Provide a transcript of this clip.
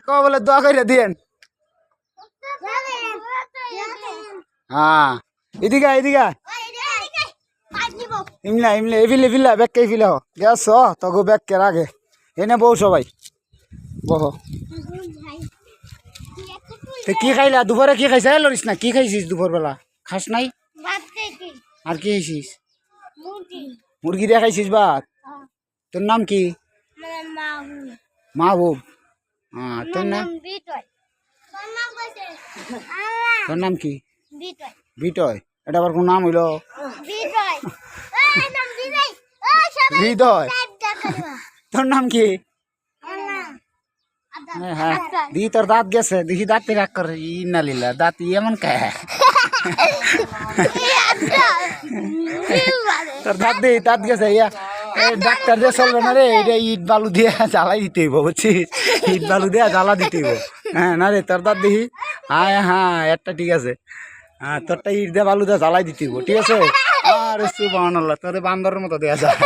বলে দোয়া করে দিয়েন। হ্যাঁ এদিকে এদিকে ইমলা ইমলা এফিলে ফিলা ব্যাগকে ফিলে গেছ তগো ব্যাগকে রাগে এনে বউ সবাই বহ। কি খাইলা দুপুরে? কি খাইছা লরিস না? কি খাইছিস দুপুর বেলা? খাস নাই? আর কি খাইছিস? মুরগি দিয়ে খাইছিস ভাত? তোর নাম কি? মাহবুব। হ্যাঁ তোর নাম? তোর নাম কি? বিটয়। এটা আবার কোন নাম হইল? হৃদয়। তোর নাম কি? হ্যাঁ দি তোর দাঁত গেছে দেখি দাঁত রাগ করে না লিলা দাঁত এমন কে তোর দাঁত দিয়ে দাঁত গেছে ইয়া ডাক্তার দিয়ে চলবে না রে এটা ইট বালু দিয়ে জ্বালাই দিতে হইব বুঝছিস ইট বালু দিয়ে জ্বালা দিতে হইব হ্যাঁ না রে তোর দাঁত দেখি হ্যাঁ হ্যাঁ একটা ঠিক আছে হ্যাঁ তোরটা ইট দিয়ে বালু দিয়ে জ্বালাই দিতে হইব ঠিক আছে আর সুবহানাল্লাহ তোর বান্দরের মতো দেয়া যায়